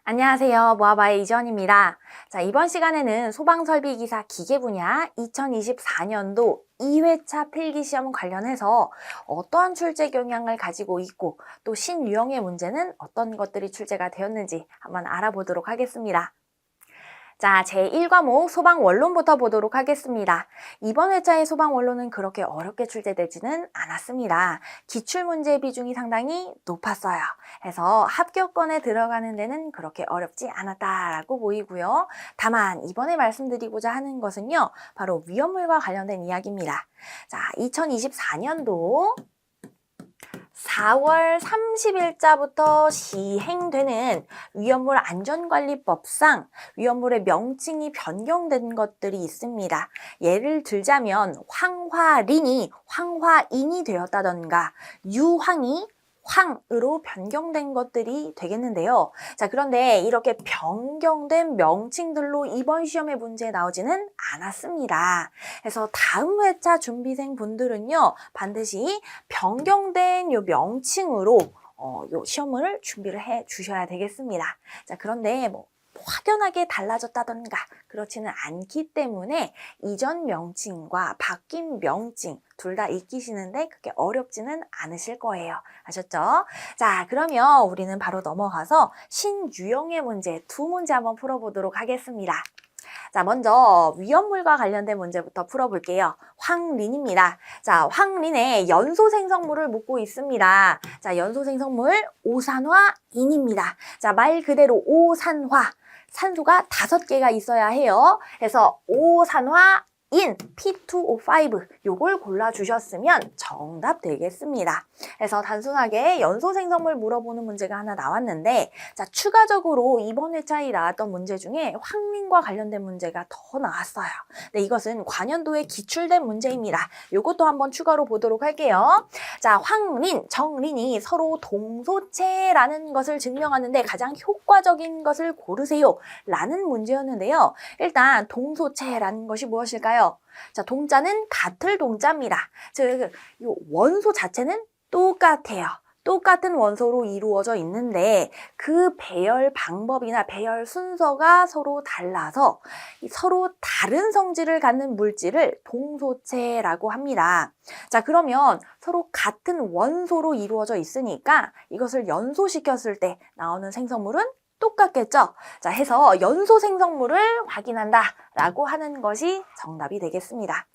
안녕하세요. 모아바의 이전입니다. 자, 이번 시간에는 소방설비기사 기계 분야 2024년도 2회차 필기시험 관련해서 어떠한 출제 경향을 가지고 있고 또 신유형의 문제는 어떤 것들이 출제가 되었는지 한번 알아보도록 하겠습니다. 자, 제1과목 소방원론부터 보도록 하겠습니다. 이번 회차의 소방원론은 그렇게 어렵게 출제되지는 않았습니다. 기출문제 비중이 상당히 높았어요. 해서 합격권에 들어가는 데는 그렇게 어렵지 않았다라고 보이고요. 다만 이번에 말씀드리고자 하는 것은요, 바로 위험물과 관련된 이야기입니다. 자, 2024년도 4월 30일자부터 시행되는 위험물 안전관리법상 위험물의 명칭이 변경된 것들이 있습니다. 예를 들자면 황화린이 황화인이 되었다던가 유황이 황으로 변경된 것들이 되겠는데요. 자, 그런데 이렇게 변경된 명칭들로 이번 시험의 문제에 나오지는 않았습니다. 그래서 다음 회차 준비생 분들은요, 반드시 변경된 요 명칭으로 요 시험을 준비를 해 주셔야 되겠습니다. 자, 그런데 확연하게 달라졌다던가 그렇지는 않기 때문에 이전 명칭과 바뀐 명칭 둘 다 익히시는데 그렇게 어렵지는 않으실 거예요. 아셨죠? 자, 그러면 우리는 바로 넘어가서 신유형의 문제 두 문제 한번 풀어보도록 하겠습니다. 자, 먼저 위험물과 관련된 문제부터 풀어볼게요. 황린입니다. 자, 황린의 연소 생성물을 묻고 있습니다. 자, 연소 생성물 오산화인입니다. 자, 말 그대로 오산화. 산소가 5개가 있어야 해요. 그래서 오산화인 P2O5 요걸 골라주셨으면 정답 되겠습니다. 그래서 단순하게 연소 생성물 물어보는 문제가 하나 나왔는데, 자, 추가적으로 이번 회차에 나왔던 문제 중에 황린과 관련된 문제가 더 나왔어요. 네, 이것은 관연도에 기출된 문제입니다. 요것도 한번 추가로 보도록 할게요. 자, 황린, 정린이 서로 동소체라는 것을 증명하는데 가장 효과적인 것을 고르세요 라는 문제였는데요. 일단 동소체라는 것이 무엇일까요? 자, 동자는 같을 동자입니다. 즉, 이 원소 자체는 똑같아요. 똑같은 원소로 이루어져 있는데 그 배열 방법이나 배열 순서가 서로 달라서 서로 다른 성질을 갖는 물질을 동소체라고 합니다. 자, 그러면 서로 같은 원소로 이루어져 있으니까 이것을 연소시켰을 때 나오는 생성물은 똑같겠죠? 자, 해서 연소 생성물을 확인한다라고 하는 것이 정답이 되겠습니다.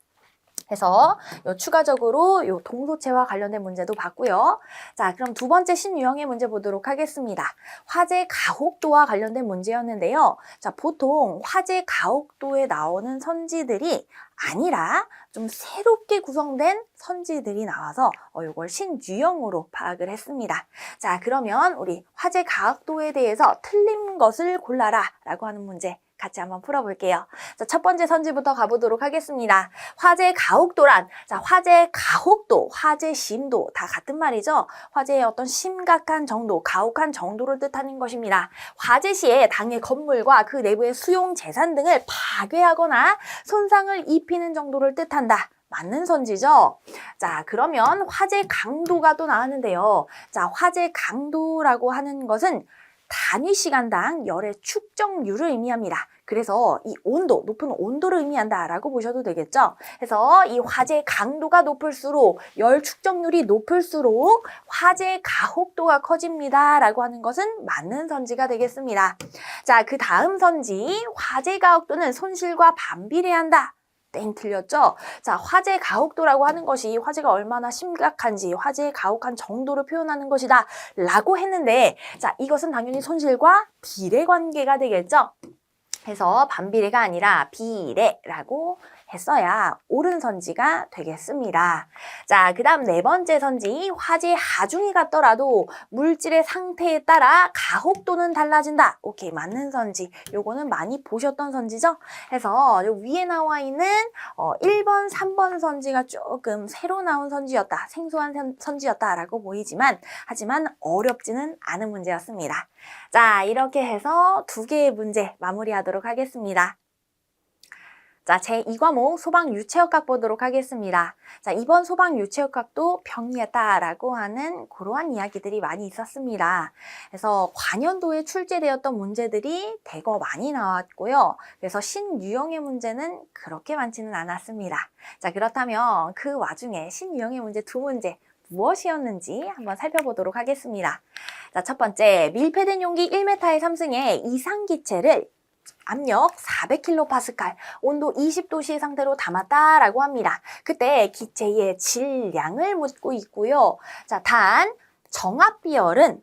해서 추가적으로 동소체와 관련된 문제도 봤고요. 자, 그럼 두 번째 신유형의 문제 보도록 하겠습니다. 화재 가혹도와 관련된 문제였는데요. 자, 보통 화재 가혹도에 나오는 선지들이 아니라 좀 새롭게 구성된 선지들이 나와서 이걸 신유형으로 파악을 했습니다. 자, 그러면 우리 화재 가혹도에 대해서 틀린 것을 골라라 라고 하는 문제 같이 한번 풀어볼게요. 자, 첫 번째 선지부터 가보도록 하겠습니다. 화재 가혹도란, 자, 화재 가혹도, 화재 심도 다 같은 말이죠. 화재의 어떤 심각한 정도, 가혹한 정도를 뜻하는 것입니다. 화재 시에 당의 건물과 그 내부의 수용 재산 등을 파괴하거나 손상을 입히는 정도를 뜻한다. 맞는 선지죠? 자, 그러면 화재 강도가 또 나왔는데요. 자, 화재 강도라고 하는 것은 단위 시간당 열의 축적률을 의미합니다. 그래서 이 온도, 높은 온도를 의미한다라고 보셔도 되겠죠? 그래서 이 화재 강도가 높을수록 열 축적률이 높을수록 화재 가혹도가 커집니다라고 하는 것은 맞는 선지가 되겠습니다. 자, 그 다음 선지, 화재 가혹도는 손실과 반비례한다. 땡, 틀렸죠? 자, 화재 가혹도라고 하는 것이 화재가 얼마나 심각한지, 화재의 가혹한 정도를 표현하는 것이다 라고 했는데, 자, 이것은 당연히 손실과 비례 관계가 되겠죠? 해서 반비례가 아니라 비례라고 했어야 옳은 선지가 되겠습니다. 자, 그 다음 네 번째 선지, 화재 하중이 같더라도 물질의 상태에 따라 가혹도는 달라진다. 오케이, 맞는 선지. 요거는 많이 보셨던 선지죠? 해서 요 위에 나와 있는 1번, 3번 선지가 조금 새로 나온 선지였다. 생소한 선지였다라고 보이지만 하지만 어렵지는 않은 문제였습니다. 자, 이렇게 해서 두 개의 문제 마무리하도록 하겠습니다. 자, 제2과목 소방 유체역학 보도록 하겠습니다. 자, 이번 소방 유체역학도 병이었다라고 하는 그러한 이야기들이 많이 있었습니다. 그래서 관연도에 출제되었던 문제들이 대거 많이 나왔고요. 그래서 신유형의 문제는 그렇게 많지는 않았습니다. 자, 그렇다면 그 와중에 신유형의 문제 두 문제 무엇이었는지 한번 살펴보도록 하겠습니다. 자, 첫 번째, 밀폐된 용기 1m의 삼승에 이상기체를 압력 400kPa, 온도 20도씨 상태로 담았다라고 합니다. 그때 기체의 질량을 묻고 있고요. 자, 단 정압비열은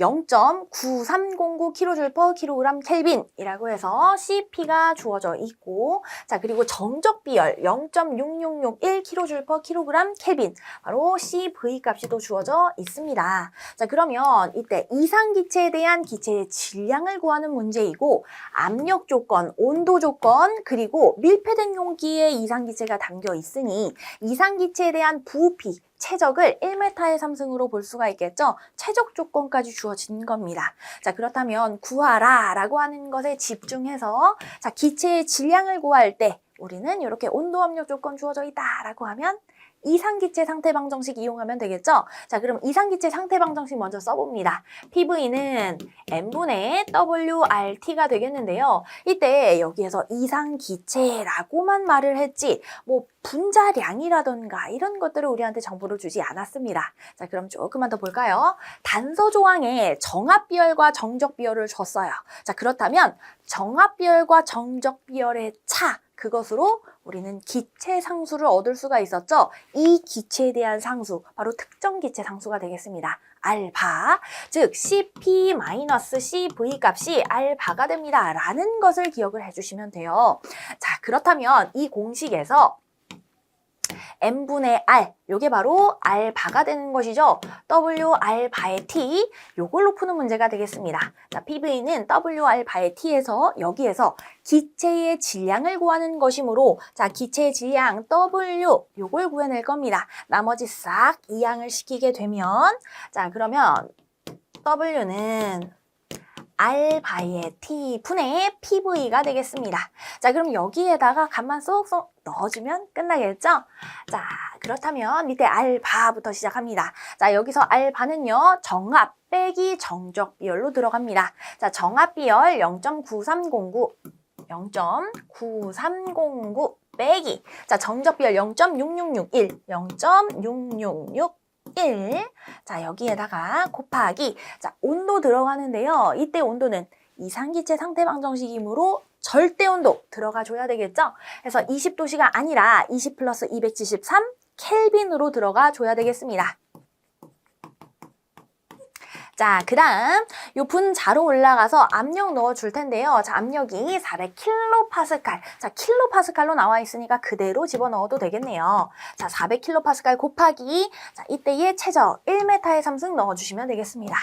0.9309kJ/kg 켈빈이라고 해서 CP가 주어져 있고, 자, 그리고 정적 비열 0.6661kJ/kg 켈빈, 바로 CV 값이 또 주어져 있습니다. 자, 그러면 이때 이상 기체에 대한 기체의 질량을 구하는 문제이고, 압력 조건, 온도 조건, 그리고 밀폐된 용기에 이상 기체가 담겨 있으니 이상 기체에 대한 부피, 최적을 1m의 삼승으로 볼 수가 있겠죠. 최적 조건까지 주어진 겁니다. 자, 그렇다면 구하라 라고 하는 것에 집중해서, 자, 기체의 질량을 구할 때 우리는 이렇게 온도 압력 조건 주어져 있다 라고 하면 이상기체 상태 방정식 이용하면 되겠죠? 자, 그럼 이상기체 상태 방정식 먼저 써봅니다. PV는 N분의 WRT가 되겠는데요. 이때 여기에서 이상기체라고만 말을 했지, 뭐 분자량이라던가 이런 것들을 우리한테 정보를 주지 않았습니다. 자, 그럼 조금만 더 볼까요? 단서 조항에 정압비열과 정적비열을 줬어요. 자, 그렇다면 정압비열과 정적비열의 차, 그것으로 우리는 기체 상수를 얻을 수가 있었죠. 이 기체에 대한 상수, 바로 특정 기체 상수가 되겠습니다. 알파, 즉 CP-CV 값이 알파가 됩니다. 라는 것을 기억을 해주시면 돼요. 자, 그렇다면 이 공식에서 N분의 R, 요게 바로 알파가 되는 것이죠. W 알파의 T, 요걸로 푸는 문제가 되겠습니다. 자, PV는 W 알파의 T에서 여기에서 기체의 질량을 구하는 것이므로, 자, 기체의 질량 W, 요걸 구해낼 겁니다. 나머지 싹 이항을 시키게 되면, 자, 그러면 W는 알바의 T분의 PV가 되겠습니다. 자, 그럼 여기에다가 값만 쏙쏙 넣어주면 끝나겠죠? 자, 그렇다면 밑에 알바부터 시작합니다. 자, 여기서 알바는요, 정압 빼기 정적 비열로 들어갑니다. 자, 정압 비열 0.9309 빼기, 자, 정적 비열 0.6661. 자, 여기에다가 곱하기, 자, 온도 들어가는데요. 이때 온도는 이상기체 상태 방정식이므로 절대 온도 들어가 줘야 되겠죠? 그래서 20도씨가 아니라 20 플러스 273 켈빈으로 들어가 줘야 되겠습니다. 자, 그 다음 요 분자로 올라가서 압력 넣어줄 텐데요. 자, 압력이 400kPa. 자, 킬로파스칼로 나와 있으니까 그대로 집어넣어도 되겠네요. 자, 400kPa 곱하기, 자, 이때의 최저 1m의 삼승 넣어주시면 되겠습니다.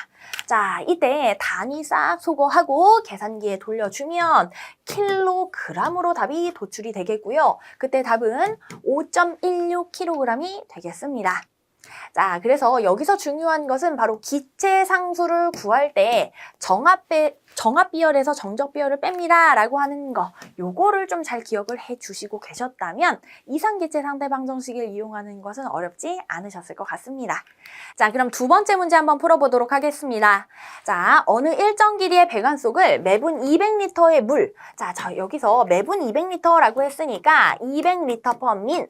자, 이때 단위 싹 소거하고 계산기에 돌려주면 킬로그램으로 답이 도출이 되겠고요. 그때 답은 5.16kg이 되겠습니다. 자, 그래서 여기서 중요한 것은 바로 기체 상수를 구할 때 정압비열에서 정적비열을 뺍니다 라고 하는 거, 요거를 좀 잘 기억을 해 주시고 계셨다면 이상기체 상태 방정식을 이용하는 것은 어렵지 않으셨을 것 같습니다. 자, 그럼 두 번째 문제 한번 풀어보도록 하겠습니다. 자, 어느 일정 길이의 배관 속을 매분 200리터의 물, 자, 여기서 매분 200리터라고 했으니까 200리터/민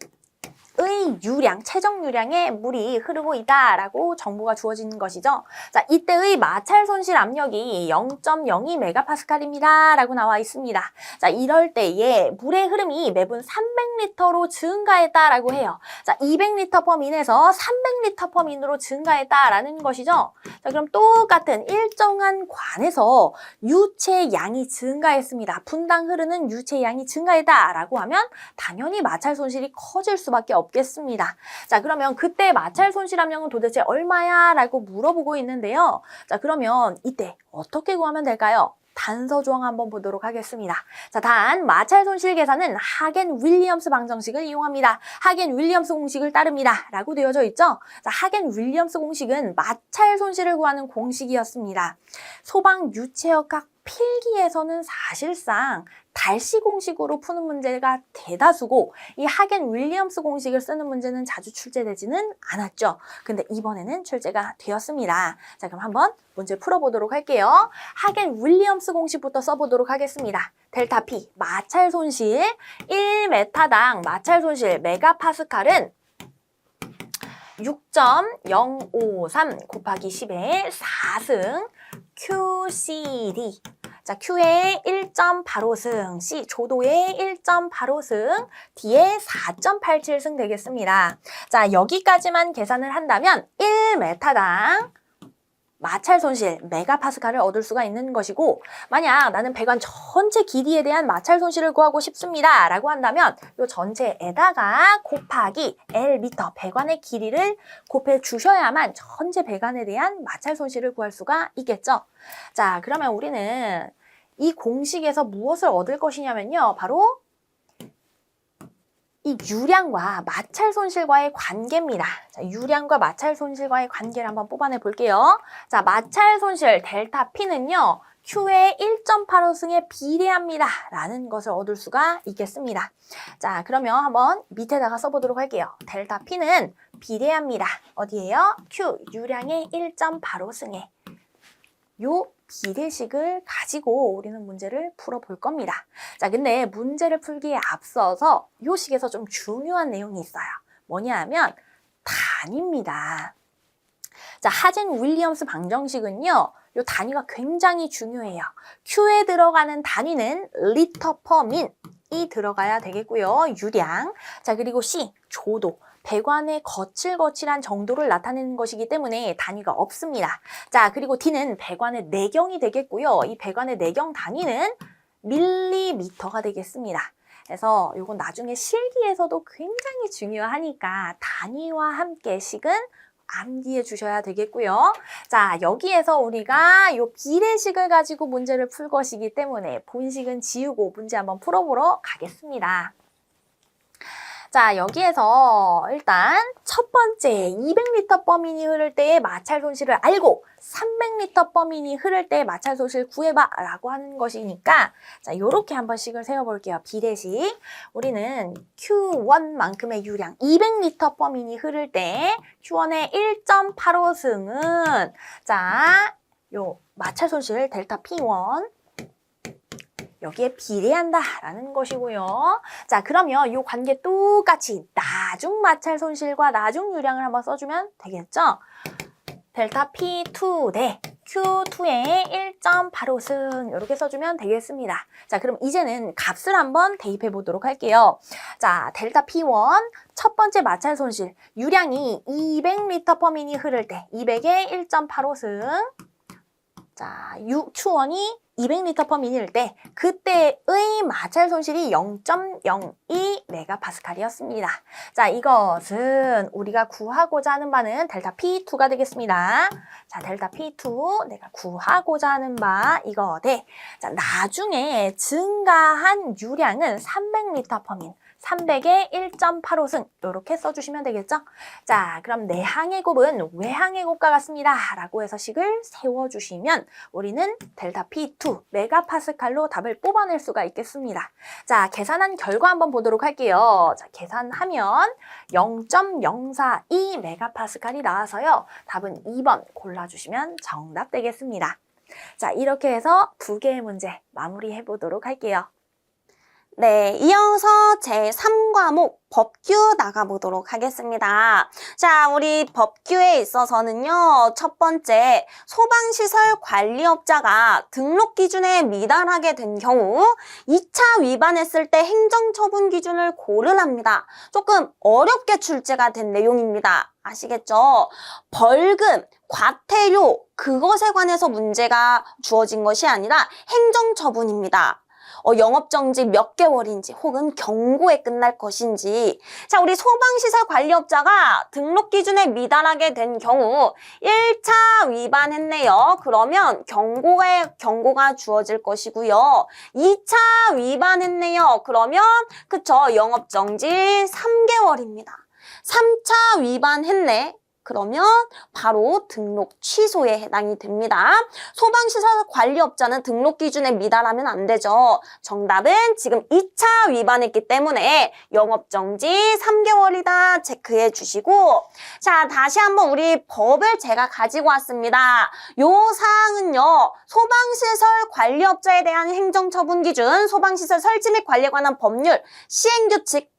의 유량, 최적 유량의 물이 흐르고 있다라고 정보가 주어지는 것이죠. 자, 이때의 마찰 손실 압력이 0.02MPa입니다. 라고 나와 있습니다. 자, 이럴 때에 물의 흐름이 매분 300리터로 증가했다라고 해요. 자, 200리터/민에서 300리터/민으로 증가했다라는 것이죠. 자, 그럼 똑같은 일정한 관에서 유체 양이 증가했습니다. 분당 흐르는 유체 양이 증가했다라고 하면 당연히 마찰 손실이 커질 수밖에 없겠습니다. 자, 그러면 그때 마찰 손실 압력은 도대체 얼마야? 라고 물어보고 있는데요. 자, 그러면 이때 어떻게 구하면 될까요? 단서 조항 한번 보도록 하겠습니다. 자, 단 마찰 손실 계산은 하겐-윌리엄스 방정식을 이용합니다. 하겐-윌리엄스 공식을 따릅니다. 라고 되어져 있죠? 자, 하겐-윌리엄스 공식은 마찰 손실을 구하는 공식이었습니다. 소방 유체역학 필기에서는 사실상 달시 공식으로 푸는 문제가 대다수고 이 하겐 윌리엄스 공식을 쓰는 문제는 자주 출제되지는 않았죠. 근데 이번에는 출제가 되었습니다. 자, 그럼 한번 문제 풀어보도록 할게요. 하겐 윌리엄스 공식부터 써보도록 하겠습니다. 델타 P, 마찰 손실 1m당 마찰 손실 메가파스칼은 6.053 곱하기 10의 4승 QCD. 자, Q의 1.85승, C 조도의 1.85승, D의 4.87승 되겠습니다. 자, 여기까지만 계산을 한다면 1m당 마찰 손실, 메가파스칼을 얻을 수가 있는 것이고, 만약 나는 배관 전체 길이에 대한 마찰 손실을 구하고 싶습니다 라고 한다면 이 전체에다가 곱하기 L미터, 배관의 길이를 곱해 주셔야만 전체 배관에 대한 마찰 손실을 구할 수가 있겠죠. 자, 그러면 우리는 이 공식에서 무엇을 얻을 것이냐면요, 바로 이 유량과 마찰 손실과의 관계입니다. 자, 유량과 마찰 손실과의 관계를 한번 뽑아내 볼게요. 자, 마찰 손실 델타 P는요, Q의 1.85승에 비례합니다 라는 것을 얻을 수가 있겠습니다. 자, 그러면 한번 밑에다가 써보도록 할게요. 델타 P는 비례합니다. 어디에요? Q, 유량의 1.85승에. 요 비례식을 가지고 우리는 문제를 풀어볼 겁니다. 자, 근데 문제를 풀기에 앞서서 요 식에서 좀 중요한 내용이 있어요. 뭐냐 하면 단위입니다. 자, 하겐 윌리엄스 방정식은요, 요 단위가 굉장히 중요해요. Q에 들어가는 단위는 리터 퍼 민이 들어가야 되겠고요. 유량. 자, 그리고 C, 조도. 배관의 거칠거칠한 정도를 나타내는 것이기 때문에 단위가 없습니다. 자, 그리고 D는 배관의 내경이 되겠고요. 이 배관의 내경 단위는 밀리미터가 되겠습니다. 그래서 이건 나중에 실기에서도 굉장히 중요하니까 단위와 함께 식은 암기해 주셔야 되겠고요. 자, 여기에서 우리가 이 비례식을 가지고 문제를 풀 것이기 때문에 본식은 지우고 문제 한번 풀어보러 가겠습니다. 자, 여기에서 일단 첫 번째 200리터 범인이 흐를 때의 마찰 손실을 알고 300리터 범인이 흐를 때의 마찰 손실 구해봐 라고 하는 것이니까, 자, 요렇게 한번 식을 세워볼게요. 비례식. 우리는 Q1만큼의 유량 200리터 범인이 흐를 때 Q1의 1.85승은 자, 요 마찰 손실 델타 P1 여기에 비례한다라는 것이고요. 자, 그러면 이 관계 똑같이 나중 마찰 손실과 나중 유량을 한번 써주면 되겠죠? 델타 P2 대 Q2의 1.85승 이렇게 써주면 되겠습니다. 자, 그럼 이제는 값을 한번 대입해 보도록 할게요. 자, 델타 P1 첫 번째 마찰 손실 유량이 200리터 퍼 민이 흐를 때 200의 1.85승 자, Q1이 200리터 퍼 민일 때 그때의 마찰 손실이 0.02 메가파스칼이었습니다. 자, 이것은 우리가 구하고자 하는 바는 델타 P2가 되겠습니다. 자, 델타 P2 내가 구하고자 하는 바 이거 대. 자, 나중에 증가한 유량은 300리터 퍼 민. 300의 1.85승 이렇게 써주시면 되겠죠? 자, 그럼 내항의 곱은 외항의 곱과 같습니다 라고 해서 식을 세워주시면 우리는 델타 P2 메가파스칼로 답을 뽑아낼 수가 있겠습니다. 자, 계산한 결과 한번 보도록 할게요. 자, 계산하면 0.042 메가파스칼이 나와서요. 답은 2번 골라주시면 정답 되겠습니다. 자, 이렇게 해서 두 개의 문제 마무리해 보도록 할게요. 네, 이어서 제3과목 법규 나가보도록 하겠습니다. 자, 우리 법규에 있어서는요, 첫 번째, 소방시설 관리업자가 등록 기준에 미달하게 된 경우 2차 위반했을 때 행정처분 기준을 고르랍니다. 조금 어렵게 출제가 된 내용입니다. 아시겠죠? 벌금, 과태료, 그것에 관해서 문제가 주어진 것이 아니라 행정처분입니다. 영업정지 몇 개월인지 혹은 경고에 끝날 것인지. 자, 우리 소방시설 관리업자가 등록 기준에 미달하게 된 경우 1차 위반했네요. 그러면 경고가 주어질 것이고요. 2차 위반했네요. 그러면 그쵸, 영업정지 3개월입니다. 3차 위반했네. 그러면 바로 등록 취소에 해당이 됩니다. 소방시설 관리업자는 등록 기준에 미달하면 안 되죠. 정답은 지금 2차 위반했기 때문에 영업정지 3개월이다 체크해 주시고, 자, 다시 한번 우리 법을 제가 가지고 왔습니다. 요 사항은요, 소방시설 관리업자에 대한 행정처분 기준, 소방시설 설치 및 관리에 관한 법률, 시행규칙,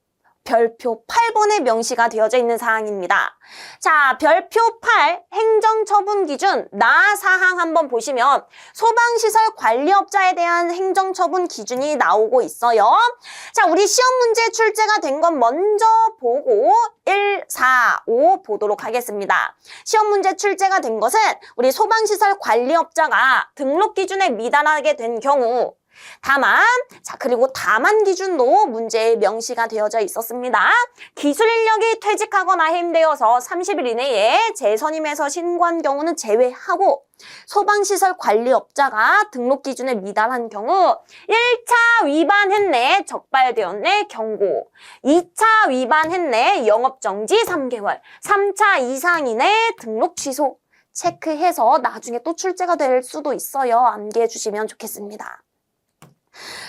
별표 8번에 명시가 되어져 있는 사항입니다. 자, 별표 8 행정처분 기준 나 사항 한번 보시면 소방시설 관리업자에 대한 행정처분 기준이 나오고 있어요. 자, 우리 시험 문제 출제가 된 건 먼저 보고 1, 4, 5 보도록 하겠습니다. 시험 문제 출제가 된 것은 우리 소방시설 관리업자가 등록 기준에 미달하게 된 경우, 다만, 자, 그리고 다만 기준도 문제에 명시가 되어져 있었습니다. 기술 인력이 퇴직하거나 해임되어서 30일 이내에 재선임에서 신고한 경우는 제외하고, 소방시설 관리업자가 등록 기준에 미달한 경우 1차 위반했네, 적발되었네, 경고. 2차 위반했네, 영업정지 3개월. 3차 이상이네, 등록 취소. 체크해서 나중에 또 출제가 될 수도 있어요. 암기해 주시면 좋겠습니다.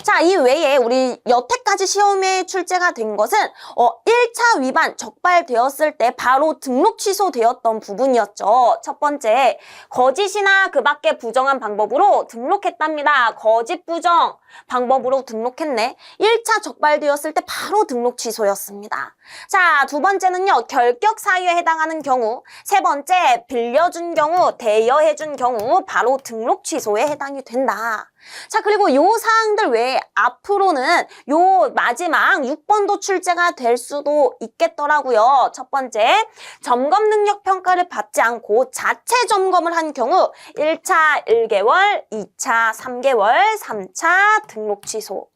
자, 이 외에 우리 여태까지 시험에 출제가 된 것은 1차 위반 적발되었을 때 바로 등록 취소되었던 부분이었죠. 첫 번째, 거짓이나 그 밖의 부정한 방법으로 등록했답니다. 거짓 부정 방법으로 등록했네. 1차 적발되었을 때 바로 등록 취소였습니다. 자, 두 번째는요, 결격 사유에 해당하는 경우. 세 번째, 빌려준 경우, 대여해준 경우 바로 등록 취소에 해당이 된다. 자, 그리고 요 사항들 외에 앞으로는 요 마지막 6번도 출제가 될 수도 있겠더라고요. 첫 번째, 점검 능력 평가를 받지 않고 자체 점검을 한 경우 1차 1개월, 2차 3개월, 3차 등록 취소.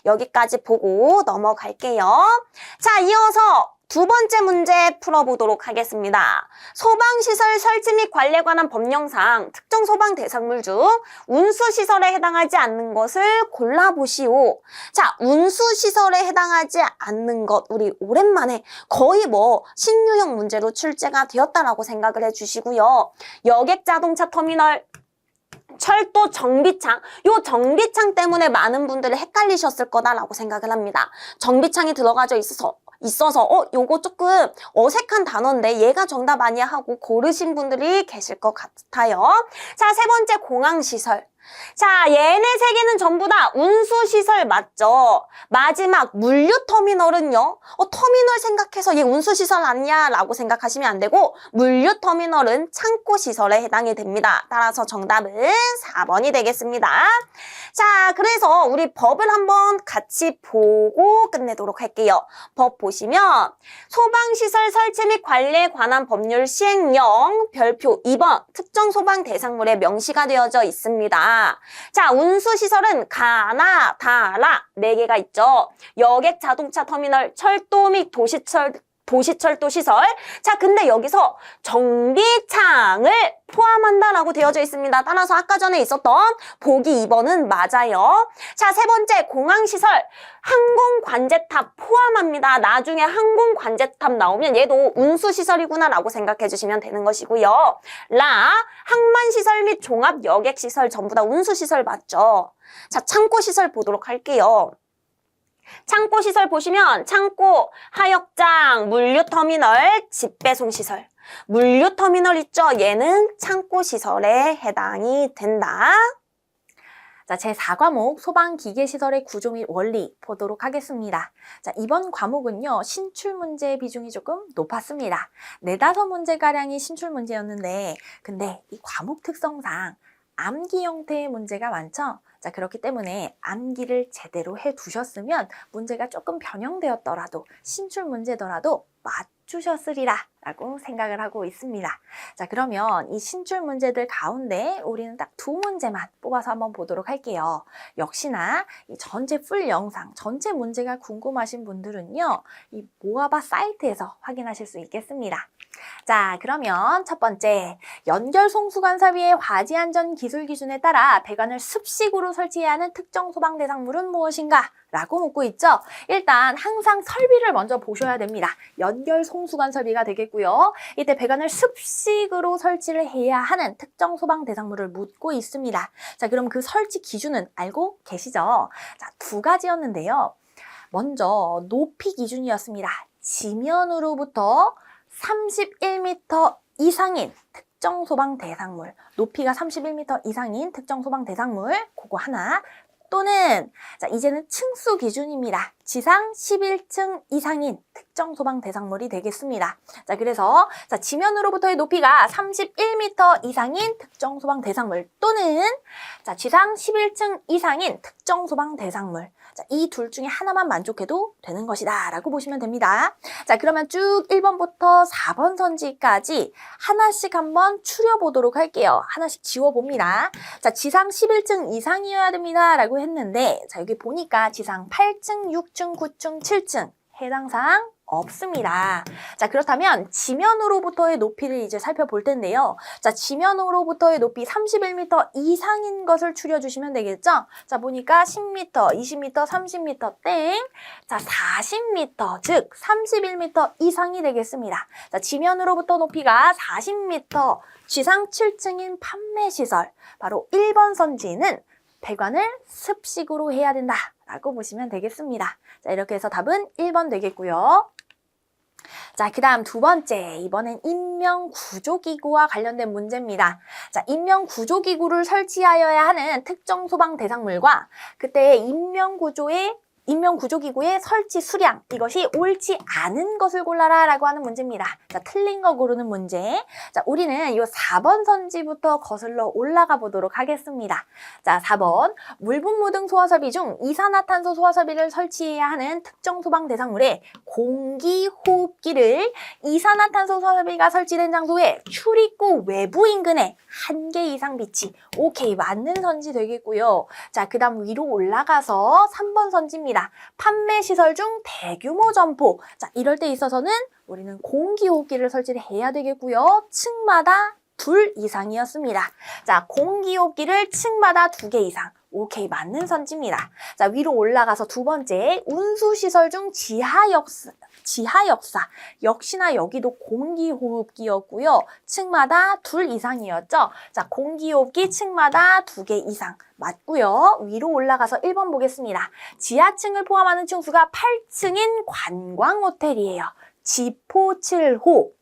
여기까지 보고 넘어갈게요. 자, 이어서 두 번째 문제 풀어보도록 하겠습니다. 소방시설 설치 및 관리에 관한 법령상 특정 소방 대상물 중 운수시설에 해당하지 않는 것을 골라보시오. 자, 운수시설에 해당하지 않는 것, 우리 오랜만에 거의 신유형 문제로 출제가 되었다라고 생각을 해주시고요. 여객 자동차 터미널, 철도 정비창, 요 정비창 때문에 많은 분들이 헷갈리셨을 거다라고 생각을 합니다. 정비창이 들어가져 있어서 요거 조금 어색한 단어인데 얘가 정답 아니야 하고 고르신 분들이 계실 것 같아요. 자, 세 번째, 공항시설. 자, 얘네 세 개는 전부 다 운수시설 맞죠? 마지막 물류터미널은요, 터미널 생각해서 얘 운수시설 아니야 라고 생각하시면 안 되고, 물류터미널은 창고시설에 해당이 됩니다. 따라서 정답은 4번이 되겠습니다. 자, 그래서 우리 법을 한번 같이 보고 끝내도록 할게요. 법 보시면 소방시설 설치 및 관리에 관한 법률 시행령 별표 2번 특정 소방 대상물에 명시가 되어져 있습니다. 자, 운수시설은 가나, 다라 4개가 있죠. 여객 자동차 터미널, 철도 및 도시철도 시설. 자, 근데 여기서 정비창을 포함한다라고 되어져 있습니다. 따라서 아까 전에 있었던 보기 2번은 맞아요. 자, 세 번째, 공항시설. 항공관제탑 포함합니다. 나중에 항공관제탑 나오면 얘도 운수시설이구나 라고 생각해 주시면 되는 것이고요. 항만시설 및 종합여객시설 전부 다 운수시설 맞죠? 자, 창고시설 보도록 할게요. 창고시설 보시면 창고, 하역장, 물류터미널, 집배송시설. 물류터미널 있죠? 얘는 창고시설에 해당이 된다. 자, 제4과목 소방기계시설의 구조 및 원리 보도록 하겠습니다. 자, 이번 과목은요, 신출문제의 비중이 조금 높았습니다. 4~5문제가량이 신출문제였는데, 근데 이 과목 특성상 암기 형태의 문제가 많죠? 자, 그렇기 때문에 암기를 제대로 해두셨으면 문제가 조금 변형되었더라도, 신출문제더라도 맞추셨으리라 라고 생각을 하고 있습니다. 자, 그러면 이 신출 문제들 가운데 우리는 딱 2문제만 뽑아서 한번 보도록 할게요. 역시나 이 전체 풀 영상, 전체 문제가 궁금하신 분들은요, 이 모아바 사이트에서 확인하실 수 있겠습니다. 자, 그러면 첫 번째, 연결 송수관 설비의 화재 안전 기술 기준에 따라 배관을 습식으로 설치해야 하는 특정 소방 대상물은 무엇인가? 라고 묻고 있죠. 일단 항상 설비를 먼저 보셔야 됩니다. 연결 송수관 설비가 되게 되겠고요. 이때 배관을 습식으로 설치를 해야 하는 특정 소방 대상물을 묻고 있습니다. 자, 그럼 그 설치 기준은 알고 계시죠? 자, 두 가지였는데요. 먼저 높이 기준이었습니다. 지면으로부터 31m 이상인 특정 소방 대상물, 높이가 31m 이상인 특정 소방 대상물, 그거 하나. 또는 자, 이제는 층수 기준입니다. 지상 11층 이상인 특정 소방 대상물이 되겠습니다. 자, 그래서 자, 지면으로부터의 높이가 31m 이상인 특정 소방 대상물 또는 자, 지상 11층 이상인 특정 소방 대상물. 자, 이 둘 중에 하나만 만족해도 되는 것이다 라고 보시면 됩니다. 자, 그러면 쭉 1번부터 4번 선지까지 하나씩 한번 추려보도록 할게요. 하나씩 지워봅니다. 자, 지상 11층 이상이어야 됩니다 라고 했는데 자, 여기 보니까 지상 8층, 6층, 9층, 7층 해당 사항 없습니다. 자, 그렇다면 지면으로부터의 높이를 이제 살펴볼 텐데요. 자, 지면으로부터의 높이 31m 이상인 것을 추려주시면 되겠죠? 자, 보니까 10m, 20m, 30m 땡. 자, 40m, 즉 31m 이상이 되겠습니다. 자, 지면으로부터 높이가 40m, 지상 7층인 판매시설, 바로 1번 선지는 배관을 습식으로 해야 된다 라고 보시면 되겠습니다. 자, 이렇게 해서 답은 1번 되겠고요. 자, 그 다음 두 번째, 이번엔 인명구조기구와 관련된 문제입니다. 자, 인명구조기구를 설치하여야 하는 특정 소방 대상물과 그때의 인명구조기구의 설치 수량, 이것이 옳지 않은 것을 골라라 라고 하는 문제입니다. 자, 틀린 거 고르는 문제. 자, 우리는 이 4번 선지부터 거슬러 올라가 보도록 하겠습니다. 자, 4번. 물분무등 소화설비 중 이산화탄소 소화설비를 설치해야 하는 특정 소방 대상물에 공기호흡기를 이산화탄소 소화설비가 설치된 장소에 출입구 외부 인근에 1개 이상 비치. 오케이, 맞는 선지 되겠고요. 자, 그 다음 위로 올라가서 3번 선지입니다. 판매 시설 중 대규모 점포. 자, 이럴 때 있어서는 우리는 공기호흡기를 설치를 해야 되겠고요. 층마다 2 이상이었습니다. 자, 공기호흡기를 층마다 2개 이상. 오케이, 맞는 선지입니다. 자, 위로 올라가서 두 번째, 운수시설 중 지하역사. 역시나 여기도 공기호흡기였고요. 층마다 2 이상이었죠. 자, 공기호흡기 층마다 2개 이상. 맞고요. 위로 올라가서 1번 보겠습니다. 지하층을 포함하는 층수가 8층인 관광호텔이에요. 지포 7호.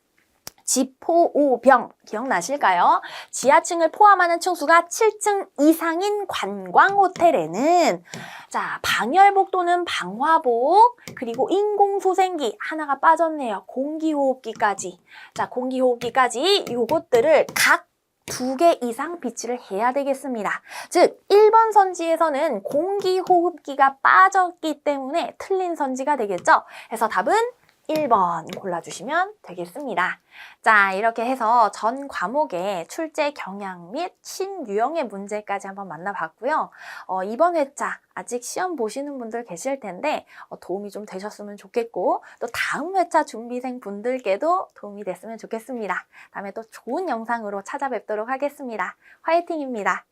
지포 5병 기억나실까요? 지하층을 포함하는 층수가 7층 이상인 관광호텔에는 자, 방열복 또는 방화복 그리고 인공소생기 하나가 빠졌네요. 공기호흡기까지. 자, 공기호흡기까지 요것들을 각 2개 이상 비치를 해야 되겠습니다. 즉 1번 선지에서는 공기호흡기가 빠졌기 때문에 틀린 선지가 되겠죠. 그래서 답은 1번 골라주시면 되겠습니다. 자, 이렇게 해서 전 과목의 출제 경향 및 신유형의 문제까지 한번 만나봤고요. 이번 회차 아직 시험 보시는 분들 계실 텐데 도움이 좀 되셨으면 좋겠고 또 다음 회차 준비생 분들께도 도움이 됐으면 좋겠습니다. 다음에 또 좋은 영상으로 찾아뵙도록 하겠습니다. 화이팅입니다.